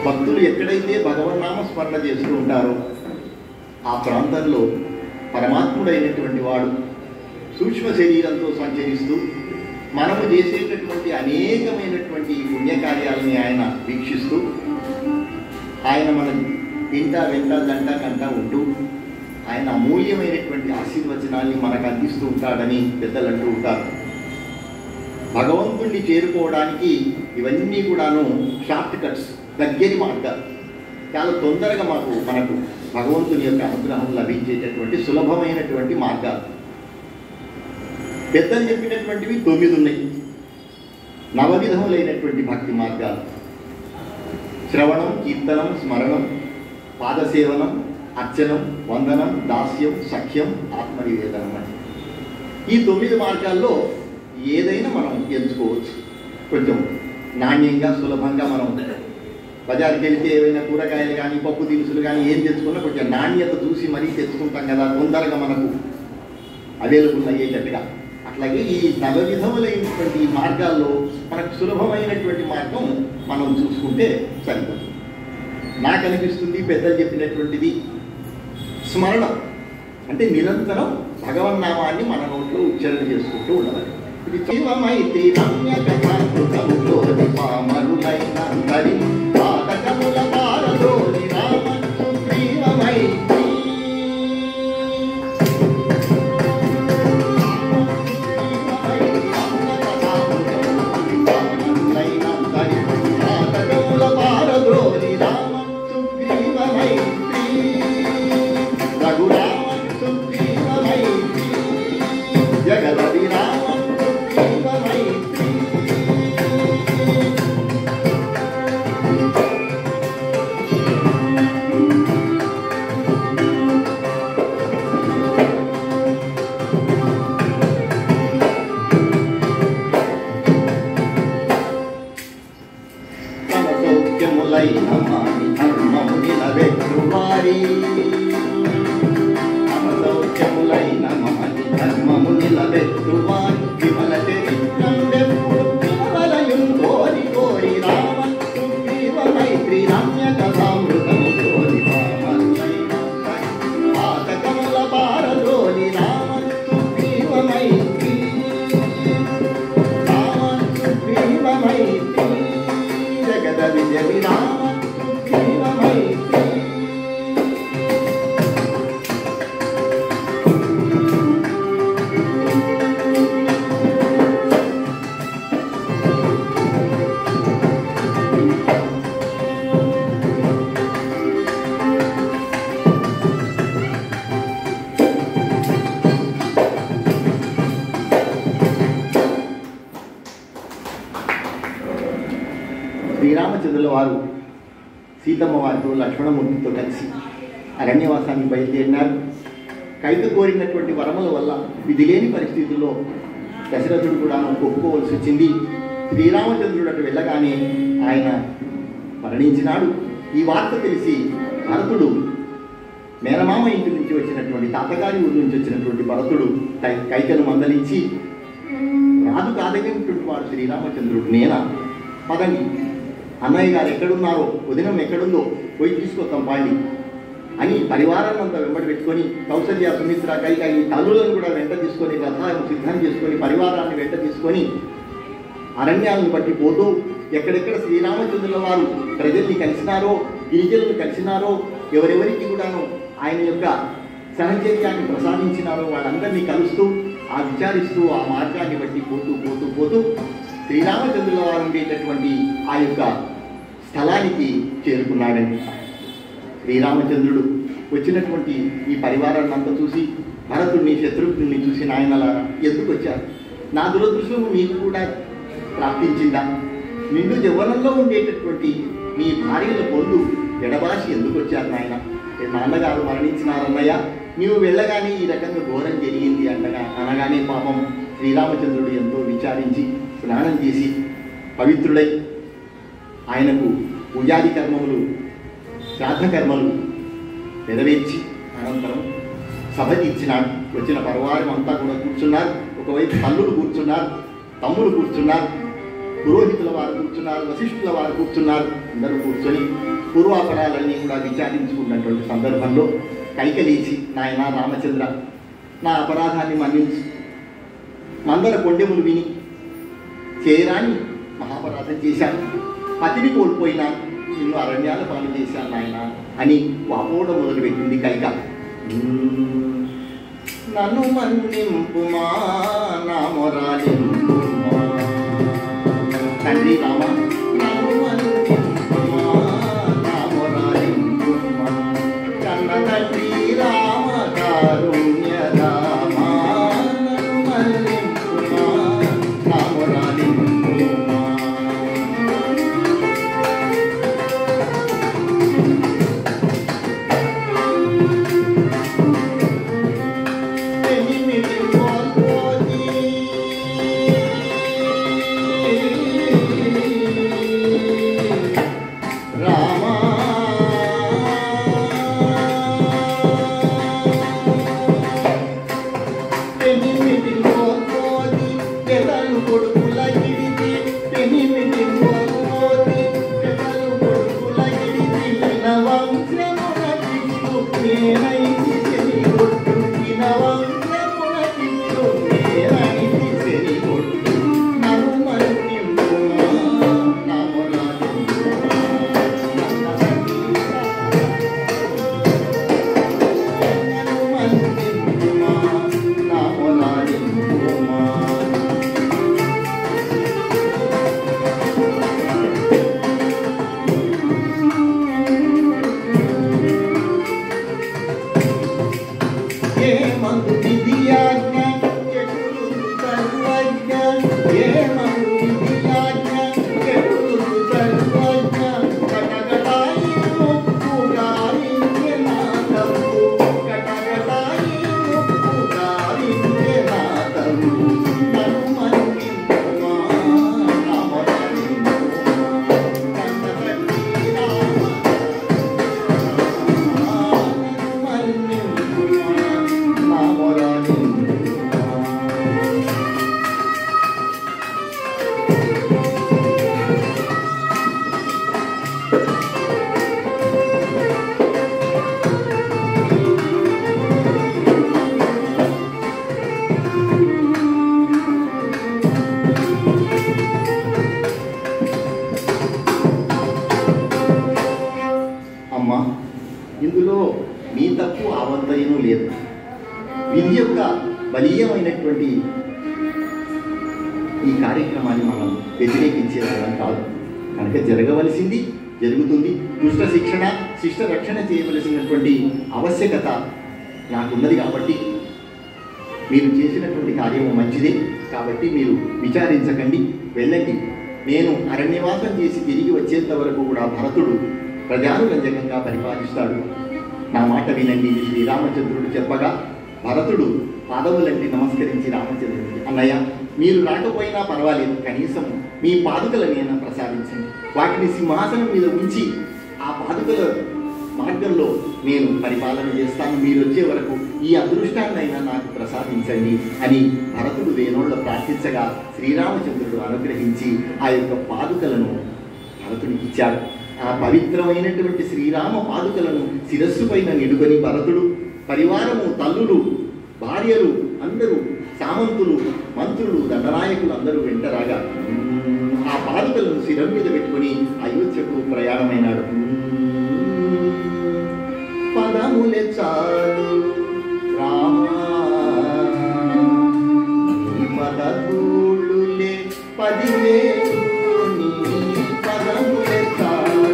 భక్తులు ఎక్కడైతే భగవన్నామ స్మరణ చేస్తూ ఉంటారో ఆ ప్రాంతంలో పరమాత్ముడైనటువంటి వాడు సూక్ష్మ శరీరంతో సంచరిస్తూ మనము చేసేటటువంటి అనేకమైనటువంటి పుణ్యకార్యాలని ఆయన వీక్షిస్తూ ఆయన మన ఇంట వెంట దంట కంట ఉంటూ ఆయన అమూల్యమైనటువంటి ఆశీర్వచనాల్ని మనకు అందిస్తూ ఉంటాడని పెద్దలు అంటూ ఉంటారు. భగవంతుణ్ణి చేరుకోవడానికి ఇవన్నీ కూడాను షార్ట్ కట్స్, దగ్గరి మార్గాలు. చాలా తొందరగా మనకు భగవంతుని యొక్క అనుగ్రహం లభించేటటువంటి సులభమైనటువంటి మార్గాలు. పెద్దలు చెప్పినటువంటివి 9 ఉన్నాయి. నవవిధములైనటువంటి భక్తి మార్గాలు: శ్రవణం, కీర్తనం, స్మరణం, పాదసేవనం, అర్చనం, వందనం, దాస్యం, సఖ్యం, ఆత్మనివేదనం అని ఈ 9 మార్గాల్లో ఏదైనా మనం ఎంచుకోవచ్చు. కొంచెం నాణ్యంగా సులభంగా మనం బజార్కి వెళ్తే ఏవైనా కూరగాయలు కానీ పప్పు దినుసులు కానీ ఏం తెచ్చుకున్నా కొంచెం నాణ్యత చూసి మరీ తెచ్చుకుంటాం కదా, తొందరగా మనకు అవైలబుల్ అయ్యేటట్టుగా. అట్లాగే ఈ నవవిధములైనటువంటి మార్గాల్లో మనకు సులభమైనటువంటి మార్గం మనం చూసుకుంటే సరిపోతుంది. నాకు అనిపిస్తుంది పెద్దలు చెప్పినటువంటిది స్మరణం అంటే నిరంతరం భగవన్నామాన్ని మన నోట్లో ఉచ్చారణ చేసుకుంటూ ఉండాలి. ఇది జీవమైతే రమ్య కథామృతములోని పామరులైన హరి పాదకముల పారలోని రామ సుగ్రీవమైతే శ్రీరామచంద్రుల వారు సీతమ్మ వారితో లక్ష్మణమూర్తితో కలిసి అరణ్యవాసానికి బయలుదేరినారు. కైక కోరినటువంటి వరముల వల్ల విధి లేని పరిస్థితుల్లో దశరథుడు కూడా ఒప్పుకోవాల్సి వచ్చింది. శ్రీరామచంద్రుడు అటు వెళ్ళగానే ఆయన మరణించినాడు. ఈ వార్త తెలిసి భరతుడు మేనమామ ఇంటి నుంచి వచ్చినటువంటి తాతగారి ఊరి నుంచి వచ్చినటువంటి భరతుడు కైకను మందలించి, రాజు కాదగినటువంటి వాడు శ్రీరామచంద్రుడు నేనా, పదండి, అన్నయ్య గారు ఎక్కడున్నారో, వదినం ఎక్కడుందో పోయి తీసుకొస్తాం పాండి అని పరివారాన్ని అంతా వెంబడి పెట్టుకొని కౌసల్య, సుమిత్ర, కైక ఈ తల్లులను కూడా వెంట తీసుకొని రథాలను సిద్ధం చేసుకొని పరివారాన్ని వెంట తీసుకొని అరణ్యాలను బట్టి పోతూ ఎక్కడెక్కడ శ్రీరామచంద్రుల వారు ప్రజల్ని కలిసినారో, గిరిజనులను కలిసినారో, ఎవరెవరికి కూడాను ఆయన యొక్క సహచర్యాన్ని ప్రసాదించినారో వాళ్ళందరినీ కలుస్తూ విచారిస్తూ ఆ మార్గాన్ని బట్టి పోతూ పోతూ పోతూ శ్రీరామచంద్రుల వారు ఉండేటటువంటి ఆ యొక్క స్థలానికి చేరుకున్నాడండి. శ్రీరామచంద్రుడు వచ్చినటువంటి ఈ పరివారాన్ని అంతా చూసి భరతుడిని, శత్రుఘ్నుని చూసి, నాయనలారా ఎందుకు వచ్చారు, నా దురదృష్టం మీకు కూడా ప్రాప్తించిందా, నిండు యవ్వనంలో ఉండేటటువంటి మీ భార్యల పొందు ఎడబాసి ఎందుకు వచ్చారు నాయన, నాన్నగారు మరణించినారన్నయ్య, నీవు వెళ్ళగానే ఈ రకంగా ఘోరం జరిగింది అనగానే పాపం శ్రీరామచంద్రుడు ఎంతో విచారించి స్నానం చేసి పవిత్రుడై ఆయనకు పూజాది కర్మములు, శ్రాద్ధ కర్మలు నెరవేర్చి అనంతరం సభ తీర్చినాడు. వచ్చిన పరివారం అంతా కూడా కూర్చున్నారు. ఒకవైపు తల్లులు కూర్చున్నారు, తమ్ముడు కూర్చున్నారు, పురోహితుల వారు కూర్చున్నారు. కూర్చున్నారు, వశిష్ఠుల వారు కూర్చున్నారు. అందరూ కూర్చొని పూర్వాపరాలన్నీ కూడా విచారించుకున్నటువంటి సందర్భంలో కైకలేచి, నాయన రామచంద్ర, నా అపరాధాన్ని మన్నించు. మందర కొండెములు విని చేయరాని మహాపరాధం చేశాను, పతిని కోల్పోయినా నిన్ను అరణ్యాల పాలు చేశాను నాయన అని వాపోవడం మొదలుపెట్టింది కైక. నన్ను మన్నింపుమా నా మొరాలింపుమా తండ్రి రామ, నన్ను మన్నింపుమా నా మొరాలింపుమా కన్న తండ్రి రామ కారుణ్య రామ, నన్ను మన్నింపుమా నా మొరాలింపుమా. ఇందులో నీ తప్పు ఆవంతయను లేదు. విధి యొక్క బలీయమైనటువంటి ఈ కార్యక్రమాన్ని మనం వ్యతిరేకించేవాళ్ళం కాదు. కనుక జరగవలసింది జరుగుతుంది. దుష్ట శిక్షణ, శిష్ట రక్షణ చేయవలసినటువంటి ఆవశ్యకత నాకున్నది. కాబట్టి మీరు చేసినటువంటి కార్యము మంచిదే. కాబట్టి మీరు విచారించకండి, వెళ్ళండి. నేను అరణ్యవాసం చేసి తిరిగి వచ్చేంత వరకు కూడా భరతుడు ప్రజానురంజకంగా పరిపాలిస్తాడు. నా మాట వినండి అని శ్రీరామచంద్రుడు చెప్పగా భరతుడు పాదములంటి నమస్కరించి రామచంద్రుడికి, అన్నయ్య మీరు రాకపోయినా పర్వాలేదు, కనీసం మీ పాదుకలనైనా ప్రసాదించండి. వాటిని సింహాసనం మీద ఉంచి ఆ పాదుకల మార్గంలో నేను పరిపాలన చేస్తాను. మీరు వచ్చే వరకు ఈ అదృష్టాన్నైనా నాకు ప్రసాదించండి అని భరతుడు వేణోళ్ళ ప్రార్థించగా శ్రీరామచంద్రుడు అనుగ్రహించి ఆ యొక్క పాదుకలను భరతుడికి ఇచ్చాడు. ఆ పవిత్రమైనటువంటి శ్రీరామ పాదుకలను శిరస్సు పైన నిడుకొని భరతుడు పరివారము, తల్లులు, భార్యలు అందరూ, సామంతులు, మంత్రులు, దండనాయకులు అందరూ వెంటరాగా ఆ పాదుకలను శిరం మీద పెట్టుకుని అయోధ్యకు ప్రయాణమైనాడు. పదములే చాలు రామా పదములే 10,000 పదములే చాలు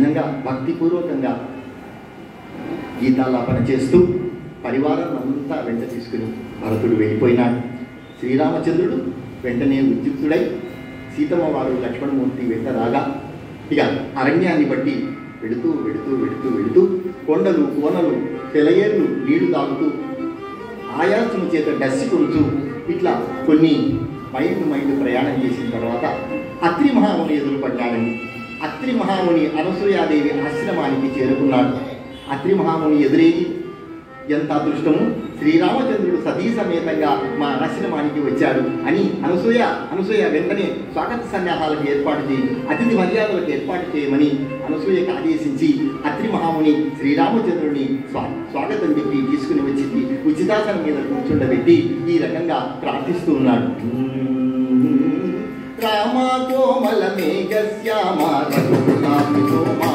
విధంగా భక్తిపూర్వకంగా గీతాలాపన చేస్తూ పరివారం అంతా వెంట తీసుకుని భరతుడు వెళ్ళిపోయినాడు. శ్రీరామచంద్రుడు వెంటనే ఉద్యుక్తుడై సీతమ్మ వారు లక్ష్మణమూర్తి వెంట రాగా ఇక అరణ్యాన్ని బట్టి వెళుతూ వెళుతూ వెళుతూ వెళుతూ కొండలు కోనలు తెలయేర్లు నీళ్లు తాగుతూ ఆయాసము చేత డస్సి కొడుతూ ఇట్లా కొన్ని మైళ్ళు ప్రయాణం చేసిన తర్వాత అత్రి మహాముని ఎదురుపడ్డాడని. అత్రి మహాముని అనసూయాదేవి ఆశ్రమానికి చేరుకున్నాడు. అత్రి మహాముని ఎదురేది ఎంత అదృష్టము, శ్రీరామచంద్రుడు సతీ సమేతంగా మా ఆశ్రమానికి వచ్చాడు అని అనసూయ వెంటనే స్వాగత సన్యాసాలకు ఏర్పాటు చేయి, అతిథి మర్యాదలకు ఏర్పాటు చేయమని అనసూయకు ఆదేశించి అత్రి మహాముని శ్రీరామచంద్రుడిని స్వాగతం చెప్పి తీసుకుని వచ్చింది. ఉచితాసనం మీద కూర్చుండబెట్టి ఈ రకంగా ప్రార్థిస్తూ ఉన్నాడు. రామా కోమల మేఘశ్యామ రఘుకులామి సోమా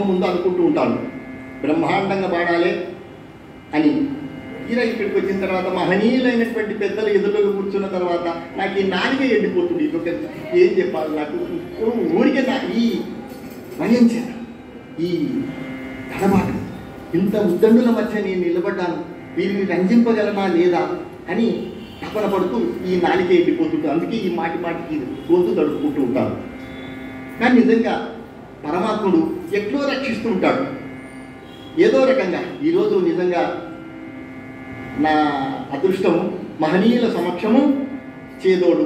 ముందు అనుకుంటూ ఉంటాను బ్రహ్మాండంగా పాడాలి అని. తీరా ఇక్కడికి వచ్చిన తర్వాత మహనీయులైనటువంటి పెద్దలు ఎదురుగా కూర్చున్న తర్వాత నాకు ఈ నాలుక ఎండిపోతుంది. ఇదొక ఏం చెప్పాలి, నాకు ఊరికే ఈ వహించాను ఈ తడబాటు, ఇంత ఉద్దండుల మధ్య నేను నిలబడ్డాను, వీరిని రంజింపగలనా లేదా అని తపన పడుతూ ఈ నాలిక ఎండిపోతుంటాను. అందుకే ఈ మాటికి గొంతు తడుపుకుంటూ ఉంటాను. కానీ నిజంగా పరమాత్ముడు ఎట్లో రక్షిస్తూ ఉంటాడు ఏదో రకంగా. ఈరోజు నిజంగా నా అదృష్టము మహనీయుల సమక్షము చేదోడు,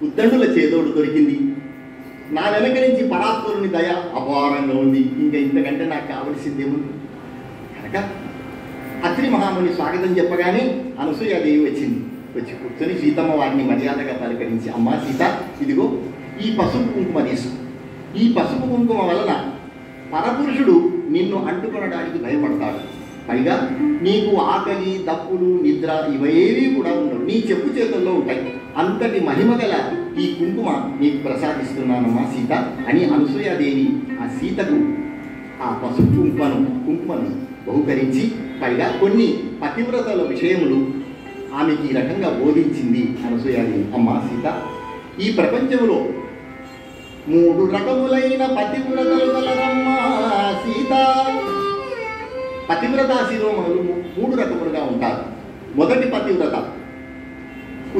ఉద్దండుల చేదోడు దొరికింది. నా వెనక నుంచి పరాత్పరుని దయ అపారంగా ఉంది. ఇంకా ఇంతకంటే నాకు కావలసిందేముంది కనుక అత్రి మహాముని స్వాగతం చెప్పగానే అనసూయాదేవి వచ్చింది. వచ్చి కూర్చొని సీతమ్మ వారిని మర్యాదగా పలకరించి, అమ్మా సీత, ఇదిగో ఈ పసుపు కుంకుమ తీసుకో. ఈ పసుపు కుంకుమ వలన పరపురుషుడు నిన్ను అంటుకొనడానికి భయపడతాడు. పైగా నీకు ఆకలి, దప్పులు, నిద్ర ఇవేవి కూడా ఉండవు, నీ చెప్పు చేతుల్లో ఉంటాయి. అంతటి మహిమగల ఈ కుంకుమ నీకు ప్రసాదిస్తున్నానమ్మా సీత అని అనసూయాదేవి ఆ సీతకు ఆ పసుపు కుంకుమను బహుకరించి పైగా కొన్ని పతివ్రతల విషయములు ఆమెకి ఈ రకంగా బోధించింది అనసూయాదేవి. అమ్మా సీత, ఈ ప్రపంచంలో మూడు రకములైన పతివ్రతలు గలరమ్మ సీత. పతివ్రత శిరోమణులు మూడు రకములుగా ఉంటారు. మొదటి పతివ్రత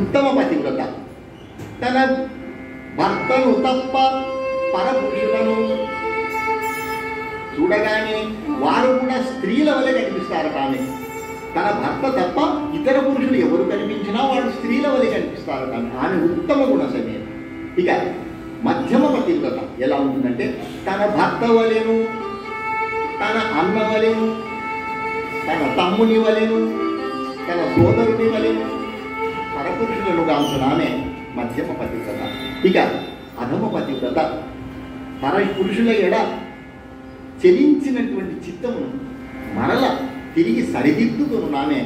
ఉత్తమ పతివ్రత. తన భర్తను తప్ప పరపురుషులను చూడగానే వారు కూడా స్త్రీల వలె కనిపిస్తారు. కానీ తన భర్త తప్ప ఇతర పురుషులు ఎవరు కనిపించినా వాడు స్త్రీల వలె కనిపిస్తారు. కానీ ఆమె ఉత్తమ గుణసమే. ఇక మధ్యమ పతివ్రత ఎలా ఉంటుందంటే తన భర్త వలెను, తన అన్న వలెను, తన తమ్ముని వలెను, తన సోదరుని వలెను పరపురుషులను గాంచునామే మధ్యమ పతివ్రత. ఇక అధమ పతివ్రత పురుషుల ఎడ చెలించినటువంటి చిత్తమును మరల తిరిగి సరిదిద్దుకున్నామే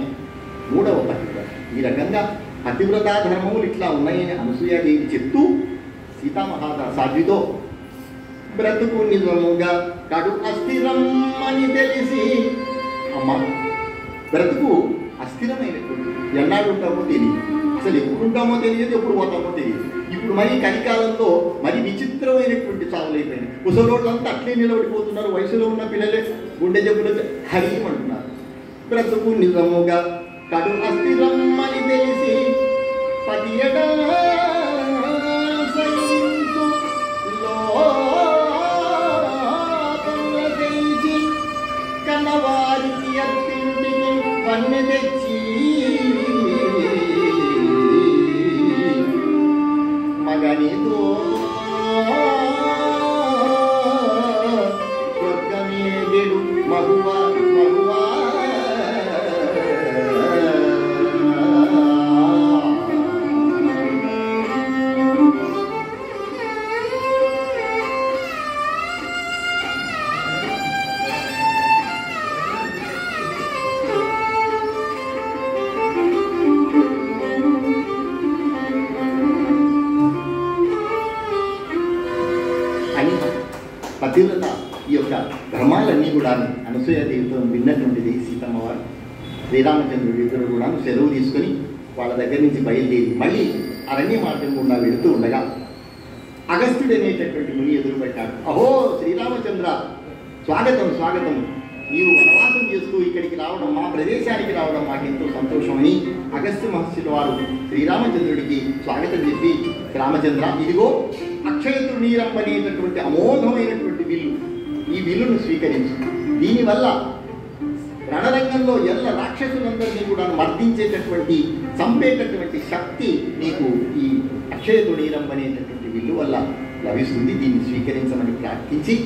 మూడవ పతివ్రత. ఈ రకంగా పతివ్రతా ధర్మములు ఇట్లా ఉన్నాయని అనసూయాదేవి చెప్తూ సీతామహాసాధ్వితో బ్రతుకు నిజముగా కడు అస్థిరం అని తెలిసి, అమ్మ బ్రతుకు అస్థిరమైనటువంటి, ఎన్నాడు ఉంటామో తెలియదు, అసలు ఎప్పుడు ఉంటామో తెలియదు, ఎప్పుడు పోతామో తెలియదు. ఇప్పుడు మరి కలికాలంలో మరి విచిత్రమైనటువంటి చావులైపోయినాయి. ముసలోళ్ళంతా అట్లే నిలబడిపోతున్నారు. వయసులో ఉన్న పిల్లలే గుండె జబ్బులు హరియమంటున్నారు. బ్రతుకు నిజముగా కడు అస్థిరం అని తెలిసి పతియట కన్నవారికి అత్తింటికి వన్నె తెచ్చి మగనితో స్వర్గమేగెడు మగువా మగువా. పతివ్రత ఈ యొక్క ధర్మాలన్నీ కూడా అనసూయాదేవితో విన్నటువంటిది సీతమ్మవారు. శ్రీరామచంద్రుడు ఇద్దరు కూడా సెలవు తీసుకొని వాళ్ళ దగ్గర నుంచి బయలుదేరి మళ్ళీ అరణ్య మార్గం గుండా వెళుతూ ఉండగా అగస్త్యుడు అనేటటువంటి ముని ఎదురుపెట్టాడు. అహో శ్రీరామచంద్ర, స్వాగతం స్వాగతం. నీవు వనవాసం చేస్తూ ఇక్కడికి రావడం, మా ప్రదేశానికి రావడం మాకెంతో సంతోషమని అగస్త్య మహర్షుల వారు శ్రీరామచంద్రుడికి స్వాగతం చెప్పి, రామచంద్ర ఇదిగో అక్షయ తృణీరం అనేటటువంటి అమోఘమైనటువంటి విల్లు, ఈ విల్లును స్వీకరించు. దీనివల్ల రణరంగంలో ఎల్ల రాక్షసులందరినీ కూడా మర్దించేటటువంటి, చంపేటటువంటి శక్తి నీకు ఈ అక్షయ తృణీరం అనేటటువంటి విల్లు వల్ల లభిస్తుంది. దీన్ని స్వీకరించమని ప్రార్థించి